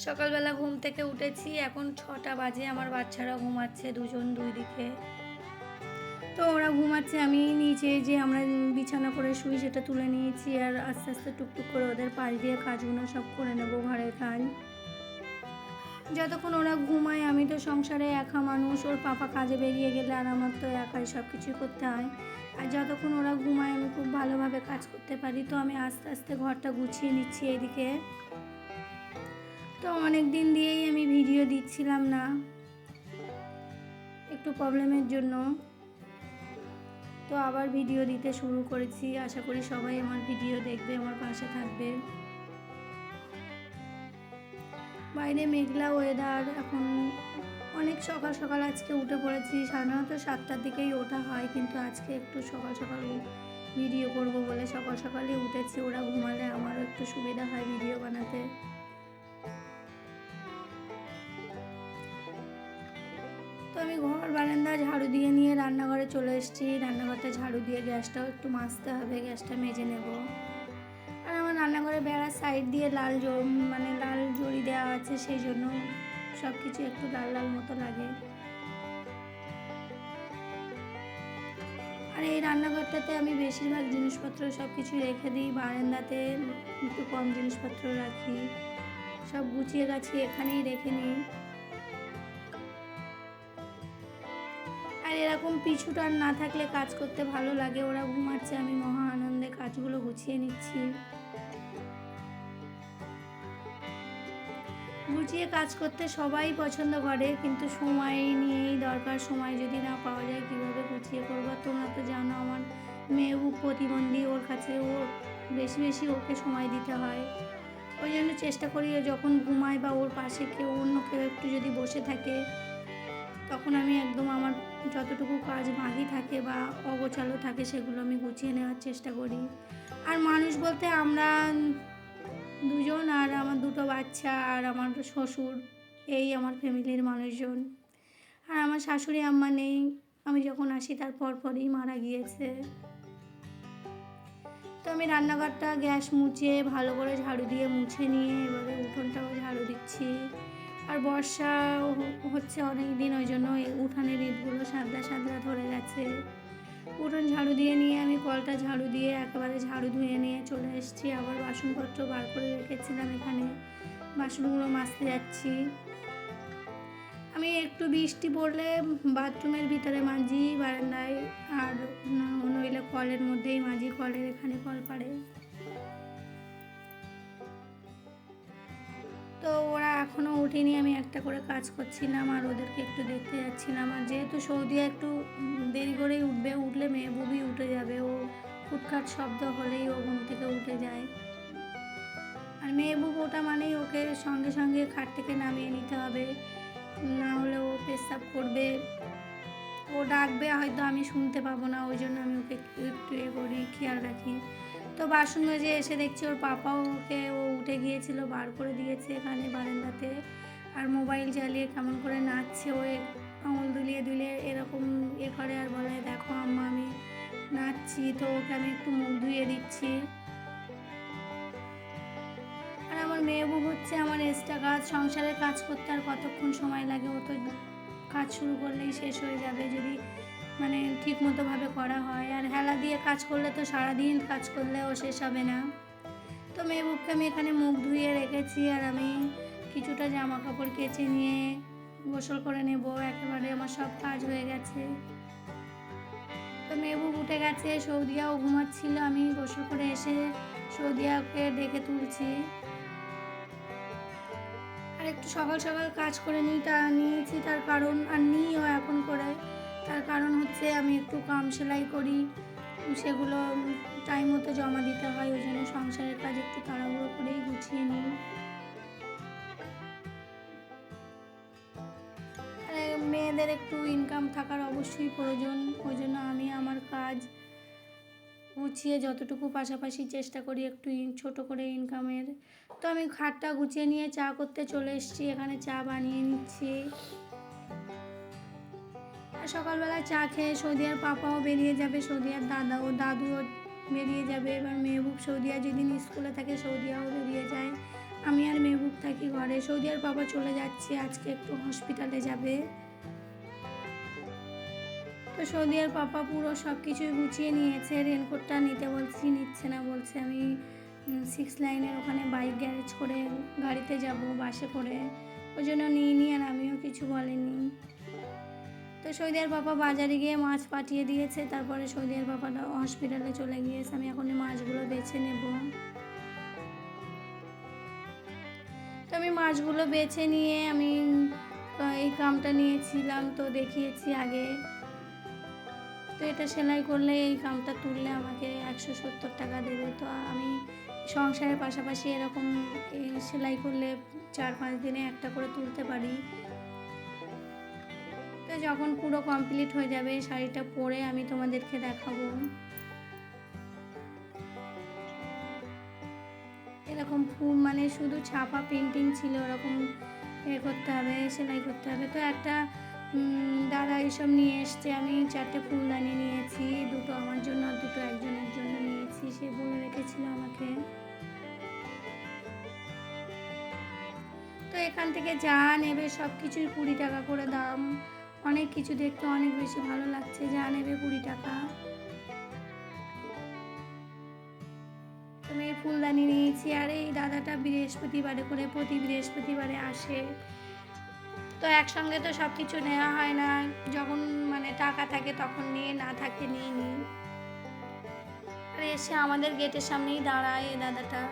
সকালবেলা ঘুম থেকে উঠেছি, এখন 6টা বাজে। আমার বাচ্চারা ঘুমাচ্ছে দুজন দুই দিকে। তো ওরা ঘুমাচ্ছে, আমি নিচে যে আমরা বিছানা করে শুই সেটা তুলে নিয়েছি, আর আস্তে আস্তে টুকটুক করে ওদের পাশ দিয়ে কাজগুলো সব করে নেব, ঘরের কাজ। যতক্ষণ ওরা ঘুমায় আমি তো সংসারে একা মানুষ, ওর পাপা কাজে বেরিয়ে গেলে আর আমার তো একাই সব কিছুই করতে হয়। আর যতক্ষণ ওরা ঘুমায় আমি খুব ভালোভাবে কাজ করতে পারি। তো আমি আস্তে আস্তে ঘরটা গুছিয়ে নিচ্ছি এদিকে। তো অনেক দিন দিয়েই আমি ভিডিও দিচ্ছিলাম না, একটু প্রবলেমের জন্য। তো আবার ভিডিও দিতে শুরু করেছি, আশা করি সবাই আমার ভিডিও দেখবে, আমার পাশে থাকবে। বাইরে মেঘলা ওয়েদার, এখন অনেক সকাল সকাল আজকে উঠে পড়েছি। সাধারণত 7টার দিকেই ওঠা হয়, কিন্তু আজকে একটু সকাল সকাল ভিডিও করব বলে সকাল সকালই উঠেছি। ওরা ঘুমালে আমারও একটু সুবিধা হয় ভিডিও বানাতে। তো আমি ঘর বারান্দা ঝাড়ু দিয়ে নিয়ে রান্নাঘরে চলে এসেছি। রান্নাঘরটা ঝাড়ু দিয়ে গ্যাসটাও একটু মাজতে হবে, গ্যাসটা মেজে নেব। আর আমার রান্নাঘরে বেড়ার সাইড দিয়ে লাল জড়ি দেওয়া আছে, সেই জন্য সব কিছু একটু লাল লাল মতো লাগে। আর এই রান্নাঘরটাতে আমি বেশিরভাগ জিনিসপত্র সব কিছু রেখে দিই, বারান্দাতে একটু কম জিনিসপত্র রাখি। সব গুছিয়ে গাছিয়ে এখানেই রেখে নিই। আর এরকম পিছুটান না থাকলে কাজ করতে ভালো লাগে। ওরা ঘুমাচ্ছে, আমি মহা আনন্দে কাজগুলো গুছিয়ে নিচ্ছি। গুছিয়ে কাজ করতে সবাই পছন্দ করে, কিন্তু সময় নিয়েই দরকার। সময় যদি না পাওয়া যায় কীভাবে গুছিয়ে করবো? তোমরা তো জানো আমার মেয়েও প্রতিবন্ধী, ওর কাছে ওর বেশি বেশি ওকে সময় দিতে হয়। ওই জন্য চেষ্টা করি যখন ঘুমায় বা ওর পাশে কেউ অন্য কেউ একটু যদি বসে থাকে, তখন আমি একদম আমার যতটুকু কাজ বাকি থাকে বা অগোছালো থাকে সেগুলো আমি গুছিয়ে নেওয়ার চেষ্টা করি। আর মানুষ বলতে আমরা দুজন, আর আমার দুটো বাচ্চা, আর আমার শ্বশুর, এই আমার ফ্যামিলির মানুষজন। আর আমার শাশুড়ি আম্মা নেই, আমি যখন আসি তার পরই মারা গিয়েছে। তো আমি রান্নাঘরটা গ্যাস মুছে ভালো করে ঝাড়ু দিয়ে মুছে নিয়ে এবারে উঠোনটাও ঝাড়ু দিচ্ছি। আর বর্ষা হচ্ছে অনেক দিন, ওই জন্য উঠানের ইটগুলো সাদলা সাদলা ধরে গেছে। উঠোন ঝাড়ু দিয়ে নিয়ে আমি কলটা ঝাড়ু দিয়ে একেবারে ঝাড়ু ধুয়ে নিয়ে চলে এসেছি। আবার বাসনপত্র বার করে রেখেছিলাম এখানে, বাসনগুলো মাজতে যাচ্ছি। আমি একটু বৃষ্টি পড়লে বাথরুমের ভিতরে মাজি, বারান্দায়, আর নইলে কলের মধ্যেই মাজি, কলের এখানে কল পাড়ে। তো ওরা এখনও ওঠেনি, আমি একটা করে কাজ করছিলাম আর ওদেরকে একটু দেখতে যাচ্ছিলাম। আর যেহেতু সৌদিয়া একটু দেরি করেই উঠবে, উঠলে মেহবুবই উঠে যাবে, ও খুটখাট শব্দ হলেই ও ঘুম থেকে উঠে যায়। আর মেহবুব ওটা মানেই ওকে সঙ্গে সঙ্গে খাট থেকে নামিয়ে নিতে হবে, না হলে ও পেশাব করবে, ও ডাকবে, হয়তো আমি শুনতে পাবো না, ওই জন্য আমি ওকে একটু করি, খেয়াল রাখি। তো বাসন মেজে এসে দেখছি ওর পাপাও ও উঠে গিয়েছিল, বার করে দিয়েছে এখানে বারান্দাতে। আর মোবাইল চালিয়ে কেমন করে নাচছে, ও আঙুল দুলিয়ে দুলিয়ে এরকম করে আর বলে, দেখো আম্মা আমি নাচছি। তো ওকে আমি একটু মুখ ধুয়ে দিচ্ছি। আর আমার মেহবুব হচ্ছে আমার এক্সট্রা কাজ। সংসারের কাজ করতে আর কতক্ষণ সময় লাগে? ও তো কাজ শুরু করলেই শেষ হয়ে যাবে, যদি ঠিক মতোভাবে করা হয়। আর হেলা দিয়ে কাজ করলে তো সারাদিন কাজ করলেও শেষ হবে না। তো মেহবুবকে আমি এখানে মুখ ধুয়ে রেখেছি, আর আমি কিছুটা জামা কাপড় কেচে নিয়ে গোসল করে নেব। একেবারে আমার সব কাজ হয়ে গেছে। তো মেহবুব উঠে গেছে, সৌদিয়াও ঘুমাচ্ছিল। আমি গোসল করে এসে সৌদিয়াকে ডেকে তুলছি। আর একটু সকাল সকাল কাজ করে নিয়েছি, তার কারণ, আর নিইও এখন করে, তার কারণ হচ্ছে আমি একটু কাম সেলাই করি, সেগুলো টাইম মতো জমা দিতে হয়, ওই জন্য সংসারের কাজ একটু তাড়াহুড়ো করেই গুছিয়ে নিই। আর মেয়েদের একটু ইনকাম থাকার অবশ্যই প্রয়োজন, ওই জন্য আমি আমার কাজ গুছিয়ে যতটুকু পাশাপাশি চেষ্টা করি একটু ছোট করে ইনকামের। তো আমি খাটটা গুছিয়ে নিয়ে চা করতে চলে এসেছি, এখানে চা বানিয়ে নিচ্ছি। আর সকালবেলা চা খেয়ে সৌদিয়ার পাপাও বেরিয়ে যাবে, সৌদিয়ার দাদুও বেরিয়ে যাবে। এবার মেহবুব, সৌদিয়া যেদিন স্কুলে থাকে সৌদিয়াও বেরিয়ে যায়। আমি আর মেহবুব থাকি ঘরে। সৌদি আর বাবা চলে যাচ্ছে, আজকে একটু হসপিটালে যাবে। তো সৌদি আর পাপা পুরো সব কিছুই গুছিয়ে নিয়েছে। রেনকোটটা নিতে বলছি, নিচ্ছে না, বলছে আমি 6 লাইনের ওখানে বাইক গ্যারেজ করে গাড়িতে যাব, বাসে করে। ওই জন্য নিইনি, আর আমিও কিছু বলিনি। তো সৌদি আর পাপা বাজারে গিয়ে মাছ পাঠিয়ে দিয়েছে, তারপরে সৌদি আর পাপাটা হসপিটালে চলে গিয়েছে। আমি এখন এই মাছগুলো বেছে নেব। তো আমি মাছগুলো বেছে নিয়ে আমি এই কামটা নিয়েছিলাম, তো দেখিয়েছি আগে। তো এটা সেলাই করলে, এই কামটা তুললে আমাকে 170 টাকা দেবে। তো আমি সংসারের পাশাপাশি এরকম সেলাই করলে 4-5 দিনে একটা করে তুলতে পারি। তো যখন পুরো কমপ্লিট হয়ে যাবে শাড়িটা পরে আমি তোমাদেরকে দেখাবো। এরকম ফুল মানে শুধু ছাপা প্রিন্টিং ছিল, ওরকম করতে হবে, সেলাই করতে হবে। তো একটা দাদা এইসব নিয়ে এসছে, আমি 4টে ফুলদানি নিয়েছি, 2টো আমার জন্য আর 2টো একজনের জন্য নিয়েছি, সে বলে রেখেছিল আমাকে। তো এখান থেকে যা নেবে সব কিছুই 20 টাকা করে দাম। অনেক কিছু দেখতে অনেক বেশি ভালো লাগছে, যা নেবে 20 টাকা। আমি ফুলদানি নিয়েছি, আর এই দাদাটা বৃহস্পতিবারে করে প্রতি বৃহস্পতিবারে আসে। তো একসঙ্গে তো সব কিছু নেওয়া হয় না, যখন মানে টাকা থাকে তখন নিয়ে, না থাকে নিয়ে নিই। আর এসে আমাদের গেটের সামনেই দাঁড়ায় এই দাদাটা।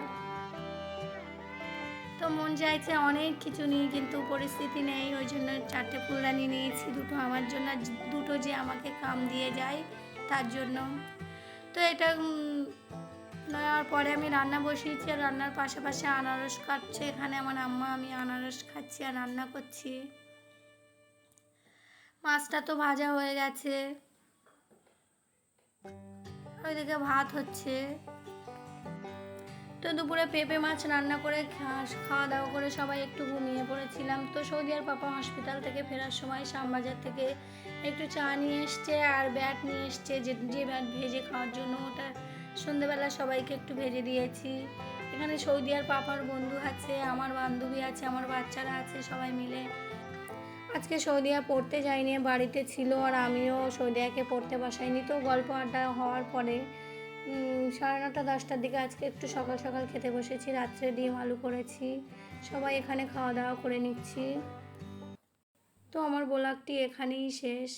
তো মন চাইছে অনেক কিছু নিই, কিন্তু পরিস্থিতি নেই, ওই জন্য 4টে ফুলদানি নিয়েছি, 2টো আমার জন্য, 2টো যে আমাকে কাম দিয়ে যায় তার জন্য। তো এটা নেওয়ার পরে আমি রান্না বসিয়েছি, আর রান্নার পাশাপাশি আনারস কাটছে এখানে আমার আম্মা, আমি আনারস খাচ্ছি আর রান্না করছি। মাছটা তো ভাজা হয়ে গেছে, ওইদিকে ভাত হচ্ছে। তো দুপুরে পেঁপে মাছ রান্না করে খাওয়া দাওয়া করে সবাই একটু ঘুমিয়ে পড়েছিলাম। তো সৌদি আর পাপা হসপিটাল থেকে ফেরার সময় শ্যামবাজার থেকে একটু চা নিয়ে এসছে আর ব্যাট নিয়ে এসছে, যে ব্যাট ভেজে খাওয়ার জন্য, ওটা সন্ধ্যেবেলা সবাইকে একটু ভেজে দিয়েছি। এখানে সৌদি আর পাপার বন্ধু আছে, আমার বান্ধবী আছে, আমার বাচ্চারা আছে, সবাই মিলে। আজকে সৌদিয়া পড়তে যায়নি, বাড়িতে ছিল, আর আমিও সৌদিয়াকে পড়তে বসাইনি। তো গল্প আড্ডা হওয়ার পরে 9:30 10টার দিকে আজকে একটু সকাল সকাল খেতে বসেছি। রাত্রে ডিম আলু করেছি, সবাই এখানে খাওয়া দাওয়া করে নিচ্ছি। তো আমার ব্লগটি এখানেই শেষ।